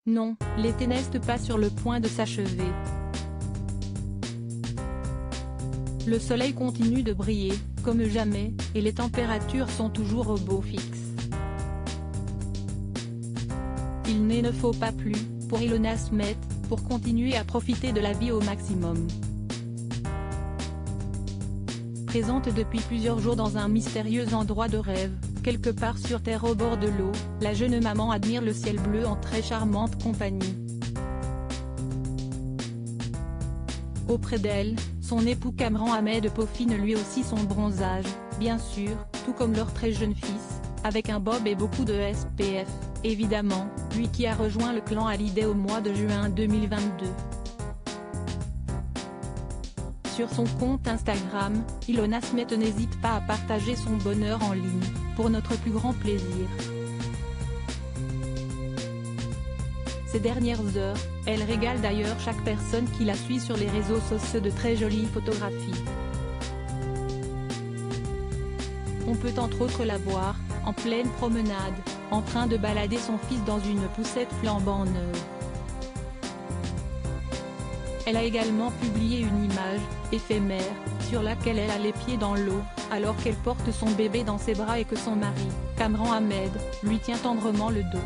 Non, l'été n'est pas sur le point de s'achever. Le soleil continue de briller, comme jamais, et les températures sont toujours au beau fixe. Il ne faut pas plus, pour Ilona Smet, pour continuer à profiter de la vie au maximum. Présente depuis plusieurs jours dans un mystérieux endroit de rêve, quelque part sur terre au bord de l'eau, la jeune maman admire le ciel bleu en très charmante compagnie. Auprès d'elle, son époux Kamran Ahmed peaufine lui aussi son bronzage, bien sûr, tout comme leur très jeune fils, avec un bob et beaucoup de SPF, évidemment, lui qui a rejoint le clan Hallyday au mois de juin 2022. Sur son compte Instagram, Ilona Smet n'hésite pas à partager son bonheur en ligne, pour notre plus grand plaisir. Ces dernières heures, elle régale d'ailleurs chaque personne qui la suit sur les réseaux sociaux de très jolies photographies. On peut entre autres la voir, en pleine promenade, en train de balader son fils dans une poussette flambant neuve. Elle a également publié une image, éphémère, sur laquelle elle a les pieds dans l'eau, alors qu'elle porte son bébé dans ses bras et que son mari, Kamran Ahmed, lui tient tendrement le dos.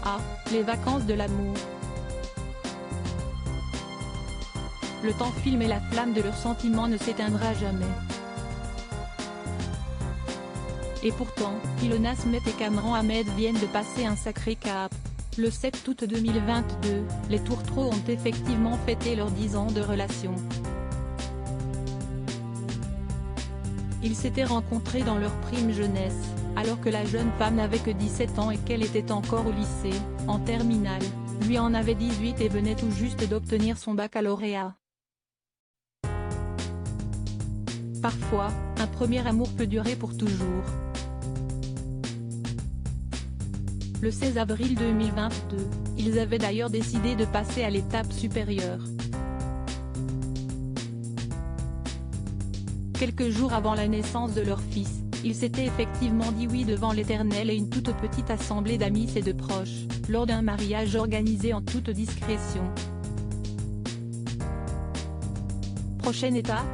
Ah, les vacances de l'amour. Le temps filme et la flamme de leurs sentiments ne s'éteindra jamais. Et pourtant, Ilona Smet et Kamran Ahmed viennent de passer un sacré cap. Le 7 août 2022, les tourtereaux ont effectivement fêté leurs 10 ans de relation. Ils s'étaient rencontrés dans leur prime jeunesse, alors que la jeune femme n'avait que 17 ans et qu'elle était encore au lycée, en terminale, lui en avait 18 et venait tout juste d'obtenir son baccalauréat. Parfois, un premier amour peut durer pour toujours. Le 16 avril 2022, ils avaient d'ailleurs décidé de passer à l'étape supérieure. Quelques jours avant la naissance de leur fils, ils s'étaient effectivement dit oui devant l'Éternel et une toute petite assemblée d'amis et de proches, lors d'un mariage organisé en toute discrétion. Prochaine étape,